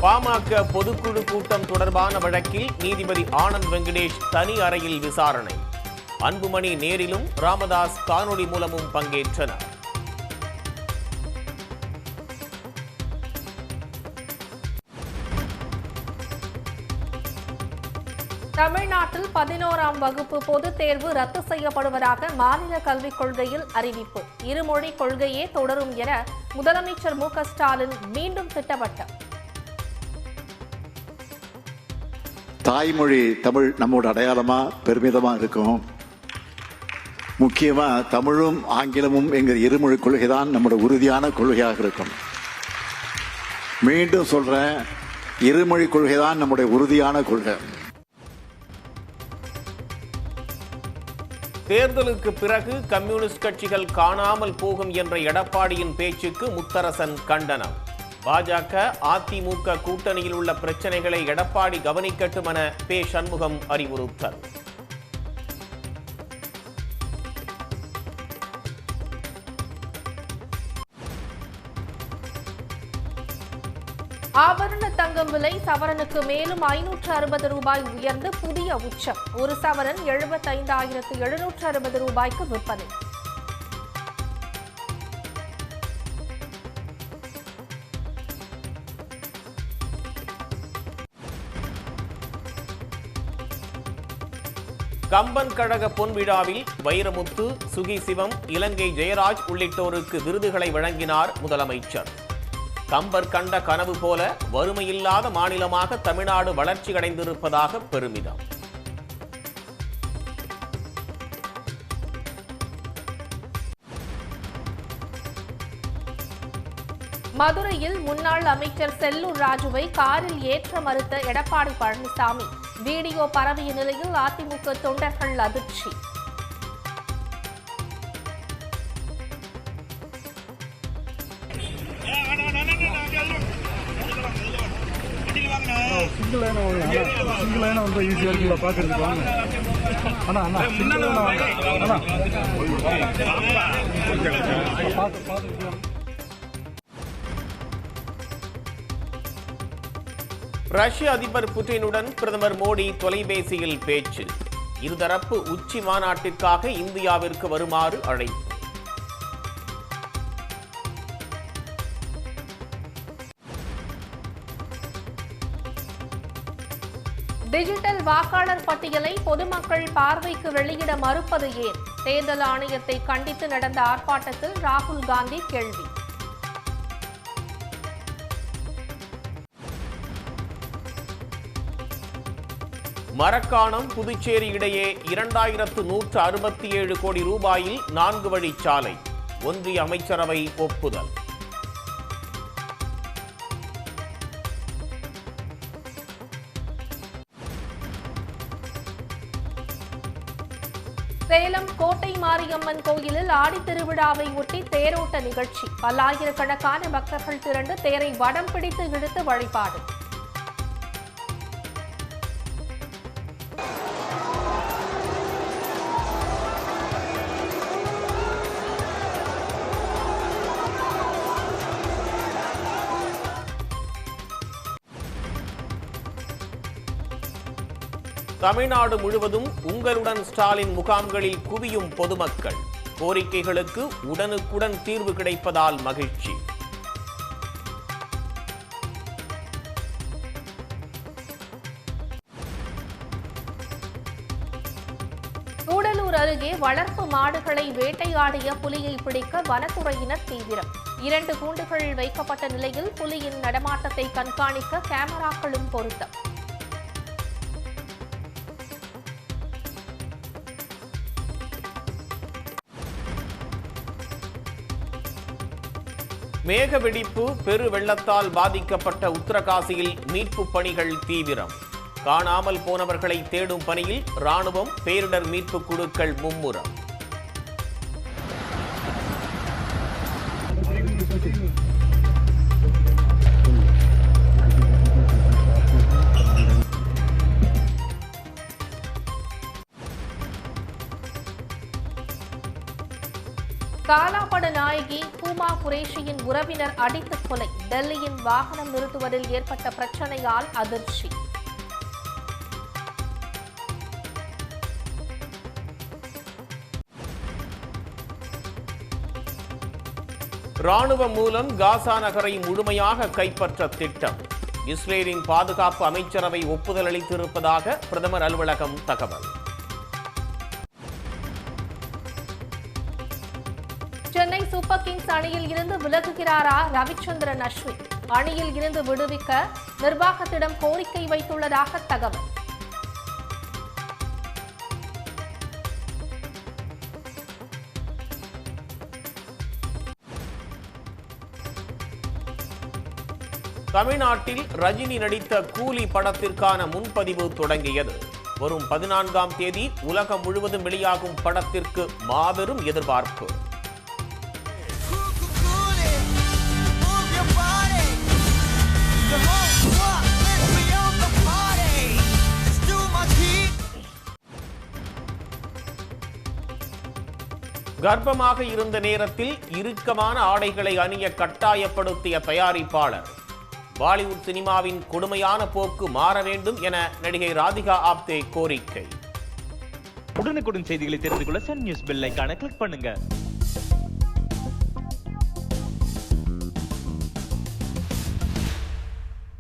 பாமக பொதுக்குழு கூட்டம் தொடர்பான வழக்கில் நீதிபதி ஆனந்த் வெங்கடேஷ் தனி அறையில் விசாரணை. அன்புமணி நேரிலும் ராமதாஸ் காணொலி மூலமும் பங்கேற்றனர். தமிழ்நாட்டில் 11ஆம் வகுப்பு பொதுத் தேர்வு ரத்து செய்யப்படுவதாக மாநில கல்விக் கொள்கையில் அறிவிப்பு. இருமொழி கொள்கையே தொடரும் என முதலமைச்சர் மு.க.ஸ்டாலின் மீண்டும் திட்டவட்டம். தாய்மொழி தமிழ் நம்மோட அடையாளமா பெருமிதமா இருக்கும். முக்கியமா தமிழும் ஆங்கிலமும் என்கிற இருமொழி கொள்கை தான் நம்மோட உறுதியான கொள்கையாக இருக்கும். மீண்டும் சொல்றேன், இருமொழி கொள்கை தான் நம்முடைய உறுதியான கொள்கை. தேர்தலுக்கு பிறகு கம்யூனிஸ்ட் கட்சிகள் காணாமல் போகும் என்ற எடப்பாடியின் பேச்சுக்கு முத்தரசன் கண்டனம். பாஜக அதிமுக கூட்டணியில் உள்ள பிரச்சனைகளை எடப்பாடி கவனிக்கட்டும் என பே. சண்முகம் அறிவுறுத்தல். ஆபரண தங்கம் விலை சவரனுக்கு மேலும் 560 ரூபாய் உயர்ந்து புதிய உச்சம். ஒரு சவரன் 75,760 ரூபாய்க்கு விற்பனை. கம்பன் கழக பொன் விழாவில் வைரமுத்து, சுகி சிவம், இலங்கை ஜெயராஜ் உள்ளிட்டோருக்கு விருதுகளை வழங்கினார் முதலமைச்சர். கம்பர் கண்ட கனவு போல வறுமையில்லாத மாநிலமாக தமிழ்நாடு வளர்ச்சியடைந்திருப்பதாக பெருமிதம். மதுரையில் முன்னாள் அமைச்சர் செல்லூர் ராஜுவை காரில் ஏற்ற மறுத்த எடப்பாடி பழனிசாமி. வீடியோ பரவிய நிலையில் அதிமுக தொண்டர்கள் அதிர்ச்சி. ரஷ்ய அதிபர் புட்டினுடன் பிரதமர் மோடி தொலைபேசியில் பேச்சு. இருதரப்பு உச்சி மாநாட்டிற்காக இந்தியாவிற்கு வருமாறு அழைப்பு. டிஜிட்டல் வாக்காளர் பட்டியலை பொதுமக்கள் பார்வைக்கு வெளியிட மறுப்பது ஏன்? தேர்தல் ஆணையத்தை கண்டித்து நடந்த ஆர்ப்பாட்டத்தில் ராகுல் காந்தி கேள்வி. மரக்காணம் புதுச்சேரி இடையே 2167 கோடி ரூபாயில் 4 வழிச்சாலை. ஒன்றிய அமைச்சரவை ஒப்புதல். சேலம் கோட்டை மாரியம்மன் கோயிலில் ஆடித்திருவிழாவை ஒட்டி தேரோட்ட நிகழ்ச்சி. பல்லாயிரக்கணக்கான பக்தர்கள் திரண்டு தேரை வடம் பிடித்து இழுத்து வழிபாடு. தமிழ்நாடு முழுவதும் உங்களுடன் ஸ்டாலின் முகாம்களில் குவியும் பொதுமக்கள். கோரிக்கைகளுக்கு உடனுக்குடன் தீர்வு கிடைப்பதால் மகிழ்ச்சி. கூடலூர் அருகே வளர்ப்பு மாடுகளை வேட்டையாடிய புலியை பிடிக்க வனத்துறையினர் தீவிரம். 2 கூண்டுகள் வைக்கப்பட்ட நிலையில் புலியின் நடமாட்டத்தை கண்காணிக்க கேமராக்களும் பொருத்தம். மேக வெடிப்பு பெரு வெள்ளத்தால் பாதிக்கப்பட்ட உத்தரகாசியில் மீட்பு பணிகள் தீவிரம். காணாமல் போனவர்களை தேடும் பணியில் ராணுவம், பேரிடர் மீட்பு குழுக்கள் மும்முரம். காலாப்பட்டு திரைப்பட நாயகி ஹூமா குரேஷியின் உறவினர் அடித்து கொலை. டெல்லியின் வாகனம் நிறுத்துவதில் ஏற்பட்ட பிரச்சனையால் அதிர்ச்சி. ராணுவம் மூலம் காசா நகரை முழுமையாக கைப்பற்ற திட்டம். இஸ்ரேலின் பாதுகாப்பு அமைச்சரவை ஒப்புதல் அளித்திருப்பதாக பிரதமர் அலுவலகம் தகவல். சென்னை சூப்பர் கிங்ஸ் அணியில் இருந்து விலகுகிறாரா ரவிச்சந்திரன் அஸ்வின்? அணியில் இருந்து விடுவிக்க நிர்வாகத்திடம் கோரிக்கை வைத்துள்ளதாக தகவல். தமிழ்நாட்டில் ரஜினி நடித்த கூலி படத்திற்கான முன்பதிவு தொடங்கியது. வரும் 14ஆம் தேதி உலகம் முழுவதும் வெளியாகும் படத்திற்கு மாபெரும் எதிர்பார்ப்பு. கர்ப்பமாக இருந்த நேரத்தில் இறுக்கமான ஆடைகளை அணிய கட்டாயப்படுத்திய தயாரிப்பாளர். பாலிவுட் சினிமாவின் கொடுமையான போக்கு மாற வேண்டும் என நடிகை ராதிகா ஆப்தே கோரிக்கை. உடனுக்குடன் செய்திகளை தெரிந்து கொள்ள சன் நியூஸ் பெல் ஐகானை கிளிக் பண்ணுங்க.